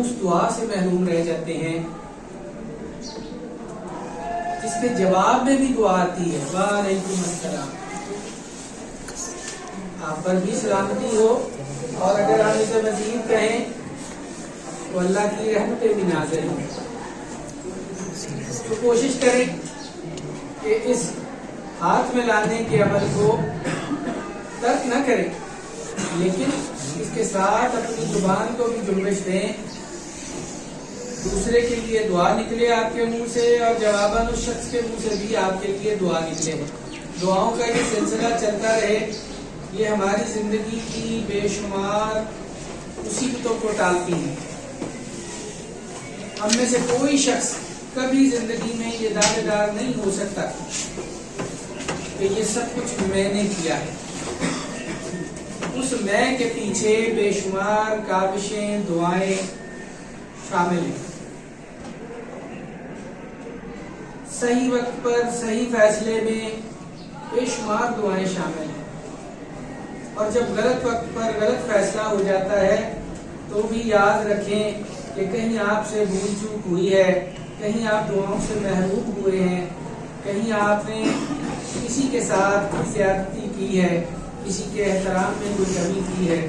اس دعا سے محروم رہ جاتے ہیں جس کے جواب میں بھی دعا آتی ہے وعلیکم السلام، آپ پر بھی سلامتی ہو، اور اگر ہم اسے مزید کہیں تو اللہ کی رحمتیں بھی نازل ہوں۔ تو کوشش کریں کہ اس ہاتھ میں لانے کے عمل کو ترک نہ کریں، لیکن اس کے ساتھ اپنی زبان کو بھی جنبش دیں، دوسرے کے لیے دعا نکلے آپ کے منہ سے، اور جواباً اس شخص کے منہ سے بھی آپ کے لیے دعا نکلے۔ دعاؤں کا یہ سلسلہ چلتا رہے، یہ ہماری زندگی کی بے شمار مصیبتوں کو ٹالتی ہے۔ ہم میں سے کوئی شخص کبھی زندگی میں یہ دعوے دار نہیں ہو سکتا کہ یہ سب کچھ میں نے کیا ہے۔ اس میں کے پیچھے بے شمار کاوشیں، دعائیں شامل ہیں۔ صحیح وقت پر صحیح فیصلے میں بے شمار دعائیں شامل ہیں، اور جب غلط وقت پر غلط فیصلہ ہو جاتا ہے تو بھی یاد رکھیں کہ کہیں آپ سے بھول چوک ہوئی ہے، کہیں آپ دعاؤں سے محروم ہوئے ہیں، کہیں آپ نے کسی کے ساتھ کوئی زیادتی کی ہے، کسی کے احترام میں کوئی کمی کی ہے۔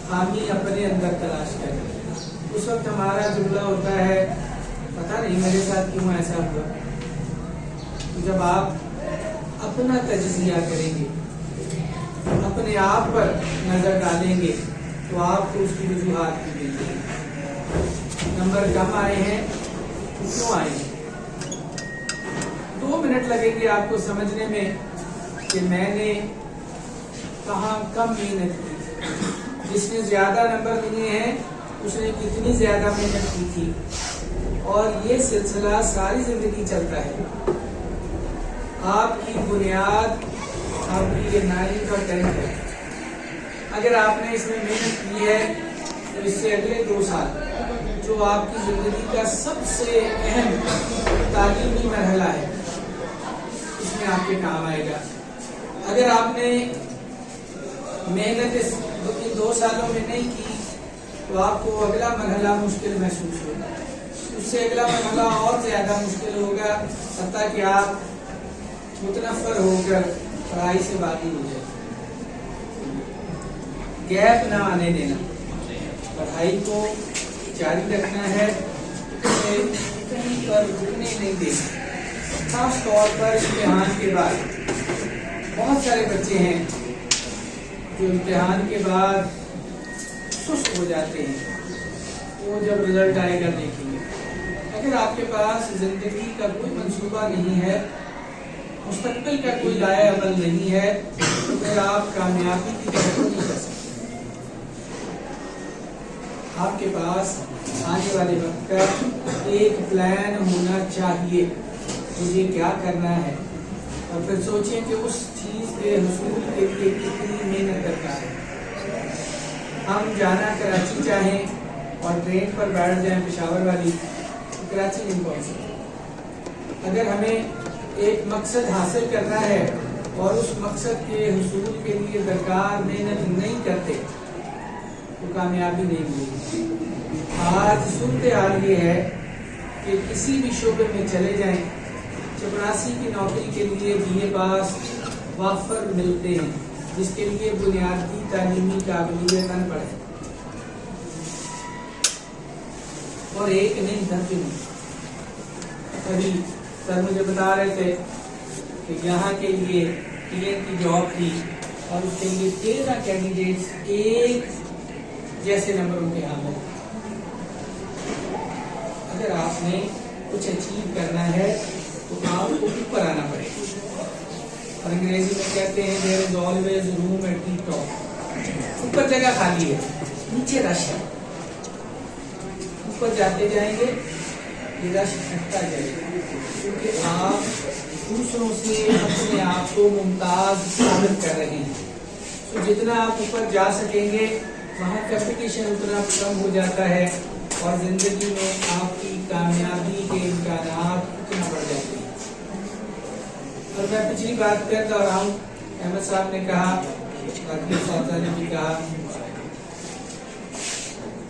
خامی اپنے اندر تلاش کریں۔ اس وقت ہمارا جملہ ہوتا ہے پتہ نہیں میرے ساتھ کیوں ایسا ہوا۔ جب آپ اپنا تجزیہ کریں گے، اپنے آپ پر نظر ڈالیں گے، تو آپ کو اس کی وجوہات بھی ملیں گی۔ نمبر کم آئے ہیں، کیوں آئے ہیں؟ 2 منٹ لگیں گے آپ کو سمجھنے میں کہ میں نے کہاں کم محنت کی۔ جس نے زیادہ نمبر ملے ہیں اس نے کتنی زیادہ محنت کی تھی، اور یہ سلسلہ ساری زندگی چلتا ہے۔ آپ کی بنیاد آپ کی یہ 9 اور 10 ہے۔ اگر آپ نے اس میں محنت کی ہے تو اس سے اگلے 2 سال جو آپ کی زندگی کا سب سے اہم تعلیمی مرحلہ ہے، اس میں آپ کے کام آئے گا۔ اگر آپ نے محنت ان 2 سالوں میں نہیں کی تو آپ کو اگلا مرحلہ مشکل محسوس ہوگا، اس سے اگلا مرحلہ اور زیادہ مشکل ہوگا، حتیٰ کہ آپ متنفر ہو کر پڑھائی سے باغی ہو جائے۔ گیپ نہ آنے دینا، پڑھائی کو جاری رکھنا ہے، اسے کہیں پر رکنے نہیں دینا۔ خاص طور پر امتحان کے بعد بہت سارے بچے ہیں جو امتحان کے بعد سست ہو جاتے ہیں، وہ جب رزلٹ آئے گا دیکھیں گے۔ اگر آپ کے پاس زندگی کا کوئی منصوبہ نہیں ہے، مستقبل کا کوئی لائحہ عمل نہیں ہے، تو پھر آپ کامیابی کی طرف نہیں کر سکتے۔ آپ کے پاس آنے والے وقت کا ایک پلان ہونا چاہیے، مجھے کیا کرنا ہے، اور پھر سوچیں کہ اس چیز کے حصول کے لیے کتنی محنت درکار ہے۔ ہم جانا کراچی چاہیں اور ٹرین پر بیٹھ جائیں پشاور والی، تو کراچی نہیں پہنچ سکتے۔ اگر ہمیں ایک مقصد حاصل کرنا ہے اور اس مقصد کے حصول کے لیے درکار محنت نہیں کرتے تو کامیابی نہیں ملے۔ آج صورتحال یہ ہے کہ کسی بھی شعبے میں چلے جائیں، چپراسی کی نوکری کے لیے BA پاس وافر ملتے ہیں، جس کے لیے بنیادی تعلیمی قابلیت نہ پڑے، اور ایک نہیں دھرتی نہیں۔ ابھی سر مجھے بتا رہے تھے کہ یہاں کے لیے TN کی جاب تھی اور اس کے لیے 13 کینڈیڈیٹس ایک جیسے نمبروں کے حامل۔ اگر آپ نے کچھ اچیو کرنا ہے تو آپ کو اوپر آنا پڑے گا، اور انگریزی میں کہتے ہیں there is always room at the top۔ اوپر جگہ خالی ہے، نیچے رش ہے، اوپر جاتے جائیں گے یہ رش ہٹتا جائے گا، کیونکہ آپ دوسروں سے اپنے آپ کو ممتاز ثابت کر رہے ہیں۔ تو جتنا آپ اوپر جا سکیں گے وہاں کمپٹیشن اتنا کم ہو جاتا ہے، اور زندگی میں آپ کی کامیابی کے امکانات اتنا بڑھ جاتے ہیں۔ اور میں پچھلی بات کر رہا ہوں، احمد صاحب نے کہا، باقی اساتذہ نے بھی کہا،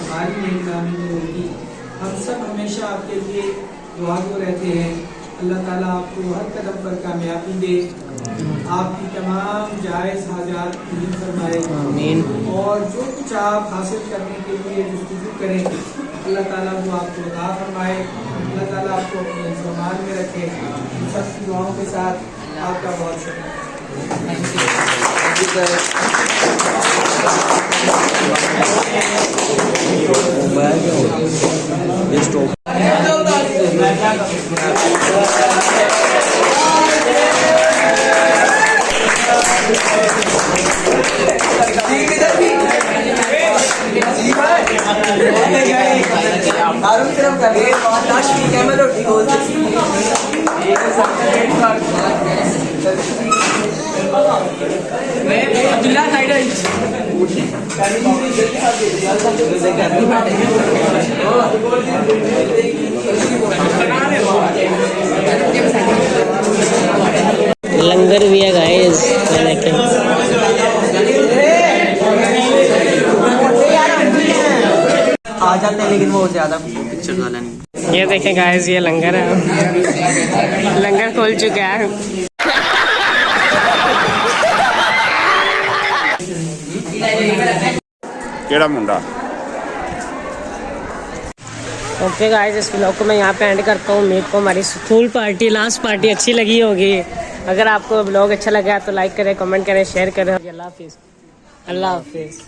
ہماری نیک نامی میں ہوگی. ہم سب ہمیشہ آپ کے لیے دعا گو رہتے ہیں. اللہ تعالیٰ آپ کو ہر قدم پر کامیابی دے, آپ کی تمام جائز حاجات پوری فرمائے, اور جو کچھ آپ حاصل کرنے کے لیے جستجو کریں اللہ تعالیٰ وہ آپ کو عطا فرمائے. اللہ تعالیٰ آپ کو اپنے انتظام میں رکھے. ان سب کی دعاؤں کے ساتھ آپ کا بہت لنگر بھی ہے گائز, آ جاتے ہیں لیکن وہ زیادہ پکچر والا نہیں. یہ دیکھیں گائز, یہ لنگر ہے, لنگر کھول چکا ہے. کیڑا منڈا. اوکے گائز, اس ولاگ کو میں یہاں پہ اینڈ کرتا ہوں. امید کو ہماری اسکول پارٹی, لاسٹ پارٹی اچھی لگی ہوگی. اگر آپ کو ولاگ اچھا لگا تو لائک کریں, کمنٹ کریں, شیئر کریں. اللہ حافظ. اللہ حافظ.